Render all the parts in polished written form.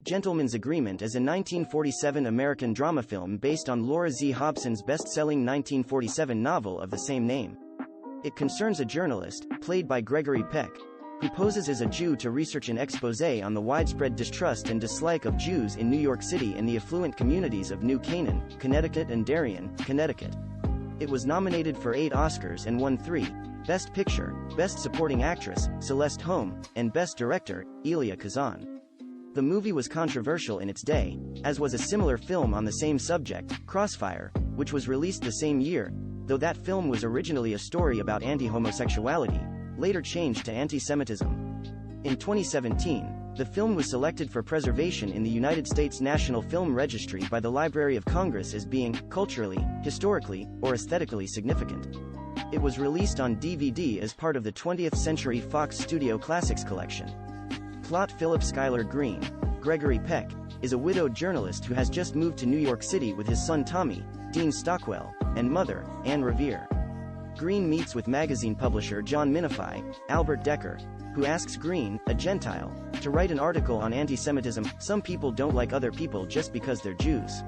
Gentleman's Agreement is a 1947 American drama film based on Laura Z. Hobson's best-selling 1947 novel of the same name. It concerns a journalist, played by Gregory Peck, who poses as a Jew to research an exposé on the widespread distrust and dislike of Jews in New York City and the affluent communities of New Canaan, Connecticut and Darien, Connecticut. It was nominated for 8 Oscars and won 3: Best Picture, Best Supporting Actress, Celeste Holm, and Best Director, Elia Kazan. The movie was controversial in its day, as was a similar film on the same subject, Crossfire, which was released the same year, though that film was originally a story about anti-homosexuality, later changed to anti-Semitism. In 2017, the film was selected for preservation in the United States National Film Registry by the Library of Congress as being culturally, historically, or aesthetically significant. It was released on DVD as part of the 20th Century Fox Studio Classics collection. Plot: Philip Schuyler Green, Gregory Peck, is a widowed journalist who has just moved to New York City with his son Tommy, Dean Stockwell, and mother, Anne Revere. Green meets with magazine publisher John Minify, Albert Decker, who asks Green, a Gentile, to write an article on anti-Semitism. Some people don't like other people just because they're Jews.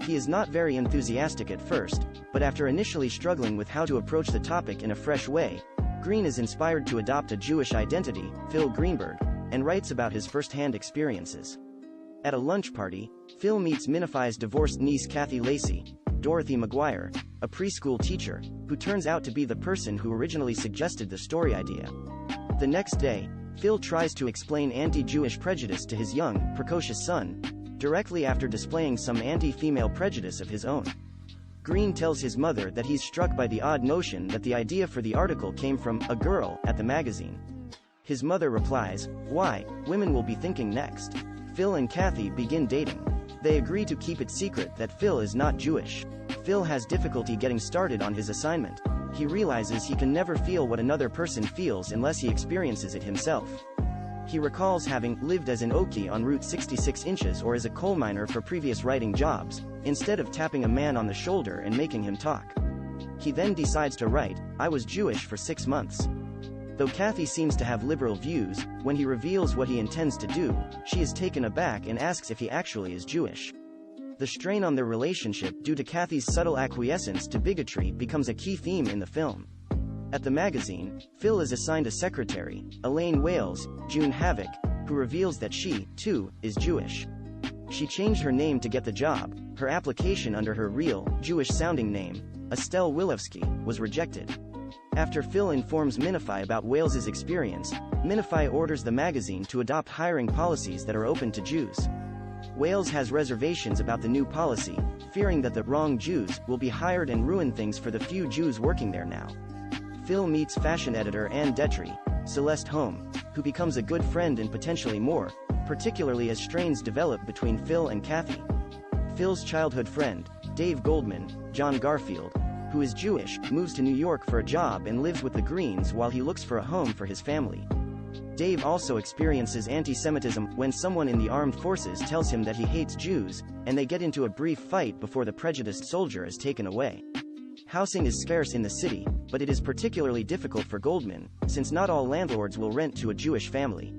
He is not very enthusiastic at first, but after initially struggling with how to approach the topic in a fresh way, Green is inspired to adopt a Jewish identity, Phil Greenberg, and writes about his first-hand experiences. At a lunch party, Phil meets Minify's divorced niece Kathy Lacey, Dorothy McGuire, a preschool teacher, who turns out to be the person who originally suggested the story idea. The next day, Phil tries to explain anti-Jewish prejudice to his young, precocious son, directly after displaying some anti-female prejudice of his own. Green tells his mother that he's struck by the odd notion that the idea for the article came from a girl at the magazine. His mother replies, "Why, women will be thinking next." Phil and Kathy begin dating. They agree to keep it secret that Phil is not Jewish. Phil has difficulty getting started on his assignment. He realizes he can never feel what another person feels unless he experiences it himself. He recalls having lived as an Okie on Route 66 inches or as a coal miner for previous writing jobs, instead of tapping a man on the shoulder and making him talk. He then decides to write, "I was Jewish for 6 months." Though Kathy seems to have liberal views, when he reveals what he intends to do, she is taken aback and asks if he actually is Jewish. The strain on their relationship due to Kathy's subtle acquiescence to bigotry becomes a key theme in the film. At the magazine, Phil is assigned a secretary, Elaine Wales, June Havoc, who reveals that she, too, is Jewish. She changed her name to get the job. Her application under her real, Jewish-sounding name, Estelle Wilewski, was rejected. After Phil informs Minify about Wales's experience, Minify orders the magazine to adopt hiring policies that are open to Jews. Wales has reservations about the new policy, fearing that the wrong Jews will be hired and ruin things for the few Jews working there now. Phil meets fashion editor Anne Detry, Celeste Holm, who becomes a good friend and potentially more, particularly as strains develop between Phil and Kathy. Phil's childhood friend, Dave Goldman, John Garfield, who is Jewish, moves to New York for a job and lives with the Greens while he looks for a home for his family. Dave also experiences anti-Semitism when someone in the armed forces tells him that he hates Jews, and they get into a brief fight before the prejudiced soldier is taken away. Housing is scarce in the city, but it is particularly difficult for Goldman, since not all landlords will rent to a Jewish family.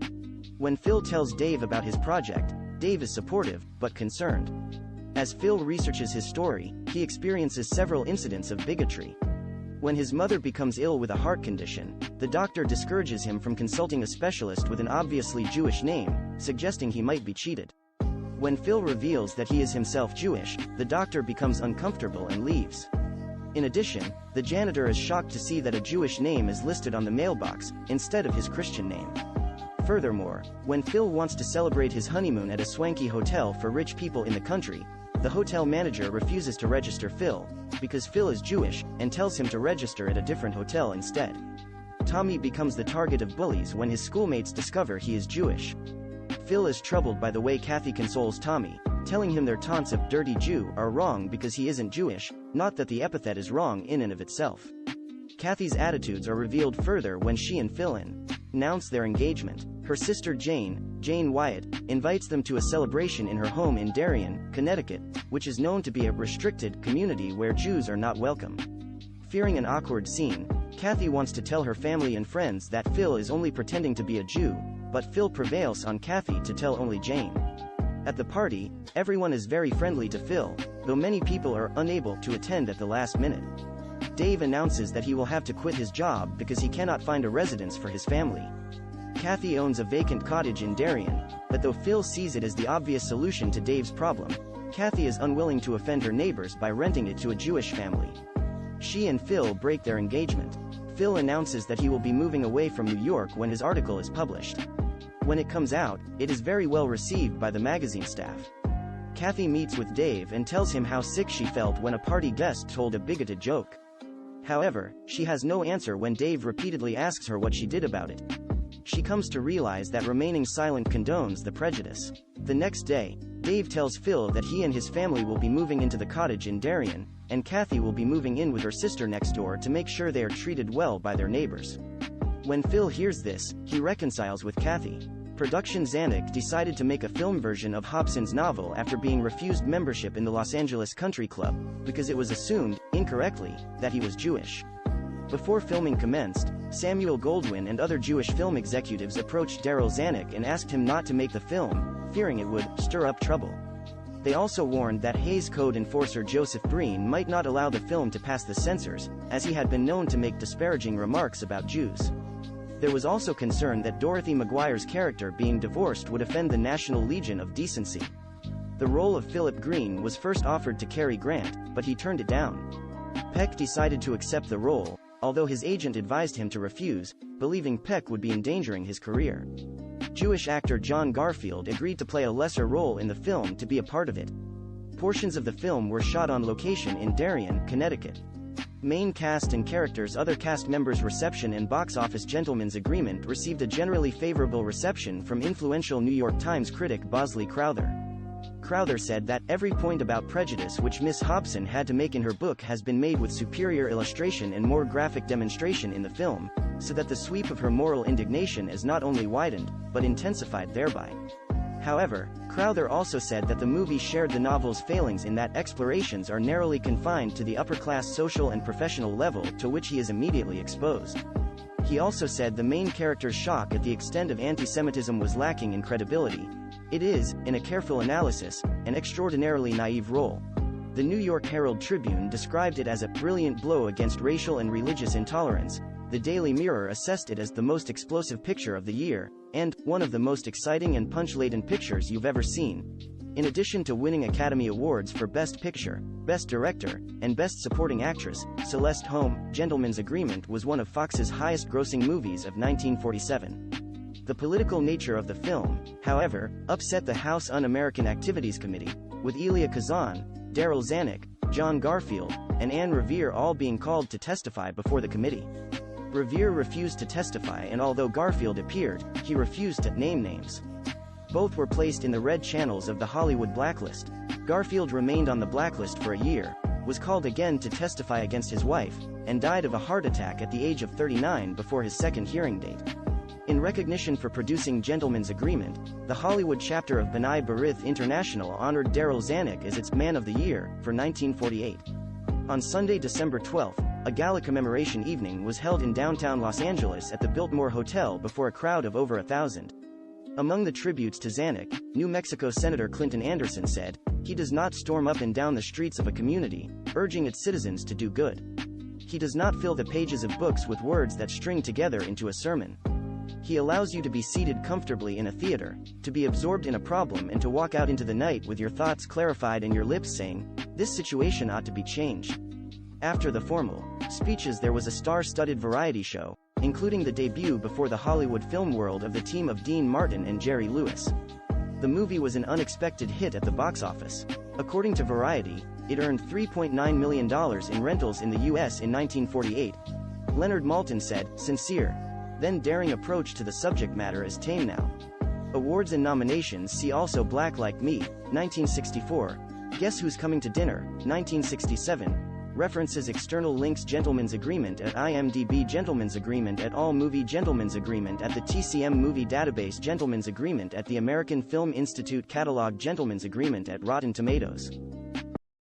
When Phil tells Dave about his project, Dave is supportive, but concerned. As Phil researches his story, he experiences several incidents of bigotry. When his mother becomes ill with a heart condition, the doctor discourages him from consulting a specialist with an obviously Jewish name, suggesting he might be cheated. When Phil reveals that he is himself Jewish, the doctor becomes uncomfortable and leaves. In addition, the janitor is shocked to see that a Jewish name is listed on the mailbox, instead of his Christian name. Furthermore, when Phil wants to celebrate his honeymoon at a swanky hotel for rich people in the country, the hotel manager refuses to register Phil, because Phil is Jewish, and tells him to register at a different hotel instead. Tommy becomes the target of bullies when his schoolmates discover he is Jewish. Phil is troubled by the way Kathy consoles Tommy, telling him their taunts of "dirty Jew" are wrong because he isn't Jewish, not that the epithet is wrong in and of itself. Kathy's attitudes are revealed further when she and Phil announce their engagement. Her sister Jane Wyatt, invites them to a celebration in her home in Darien, Connecticut, which is known to be a restricted community where Jews are not welcome. Fearing an awkward scene, Kathy wants to tell her family and friends that Phil is only pretending to be a Jew, but Phil prevails on Kathy to tell only Jane. At the party, everyone is very friendly to Phil, though many people are unable to attend at the last minute. Dave announces that he will have to quit his job because he cannot find a residence for his family. Kathy owns a vacant cottage in Darien, but though Phil sees it as the obvious solution to Dave's problem, Kathy is unwilling to offend her neighbors by renting it to a Jewish family. She and Phil break their engagement. Phil announces that he will be moving away from New York when his article is published. When it comes out, it is very well received by the magazine staff. Kathy meets with Dave and tells him how sick she felt when a party guest told a bigoted joke. However, she has no answer when Dave repeatedly asks her what she did about it. She comes to realize that remaining silent condones the prejudice. The next day, Dave tells Phil that he and his family will be moving into the cottage in Darien, and Kathy will be moving in with her sister next door to make sure they are treated well by their neighbors. When Phil hears this, he reconciles with Kathy. Production Zanuck decided to make a film version of Hobson's novel after being refused membership in the Los Angeles Country Club, because it was assumed, incorrectly, that he was Jewish. Before filming commenced, Samuel Goldwyn and other Jewish film executives approached Darryl Zanuck and asked him not to make the film, fearing it would stir up trouble. They also warned that Hays Code enforcer Joseph Breen might not allow the film to pass the censors, as he had been known to make disparaging remarks about Jews. There was also concern that Dorothy McGuire's character being divorced would offend the National Legion of Decency. The role of Philip Green was first offered to Cary Grant, but he turned it down. Peck decided to accept the role, although his agent advised him to refuse, believing Peck would be endangering his career. Jewish actor John Garfield agreed to play a lesser role in the film to be a part of it. Portions of the film were shot on location in Darien, Connecticut. Main cast and characters' other cast members' reception and box office gentleman's agreement received a generally favorable reception from influential New York Times critic Bosley Crowther. Crowther said that every point about prejudice which Miss Hobson had to make in her book has been made with superior illustration and more graphic demonstration in the film, so that the sweep of her moral indignation is not only widened, but intensified thereby. However, Crowther also said that the movie shared the novel's failings in that explorations are narrowly confined to the upper-class social and professional level to which he is immediately exposed. He also said the main character's shock at the extent of anti-Semitism was lacking in credibility. It is, in a careful analysis, an extraordinarily naive role. The New York Herald Tribune described it as a brilliant blow against racial and religious intolerance. The Daily Mirror assessed it as the most explosive picture of the year, and one of the most exciting and punch-laden pictures you've ever seen. In addition to winning Academy Awards for Best Picture, Best Director, and Best Supporting Actress, Celeste Holm, Gentleman's Agreement was one of Fox's highest-grossing movies of 1947. The political nature of the film, however, upset the House Un-American Activities Committee, with Elia Kazan, Darryl Zanuck, John Garfield, and Anne Revere all being called to testify before the committee. Revere refused to testify, and although Garfield appeared, he refused to name names. Both were placed in the red channels of the Hollywood blacklist. Garfield remained on the blacklist for a year, was called again to testify against his wife, and died of a heart attack at the age of 39 before his second hearing date. In recognition for producing Gentleman's Agreement, the Hollywood chapter of B'nai B'rith International honored Darryl Zanuck as its Man of the Year for 1948. On Sunday, December 12, a gala commemoration evening was held in downtown Los Angeles at the Biltmore Hotel before a crowd of over 1,000. Among the tributes to Zanuck, New Mexico Senator Clinton Anderson said, "He does not storm up and down the streets of a community, urging its citizens to do good. He does not fill the pages of books with words that string together into a sermon. He allows you to be seated comfortably in a theater, to be absorbed in a problem, and to walk out into the night with your thoughts clarified and your lips saying, 'This situation ought to be changed.'" After the formal speeches, there was a star-studded variety show, including the debut before the Hollywood film world of the team of Dean Martin and Jerry Lewis. The movie was an unexpected hit at the box office. According to Variety, it earned $3.9 million in rentals in the U.S. in 1948. Leonard Maltin said, "Sincere, then daring approach to the subject matter is tame now." Awards and nominations see also Black Like Me, 1964, Guess Who's Coming to Dinner, 1967, references external links Gentleman's Agreement at IMDb, Gentleman's Agreement at AllMovie, Gentleman's Agreement at the TCM Movie Database, Gentleman's Agreement at the American Film Institute Catalog, Gentleman's Agreement at Rotten Tomatoes.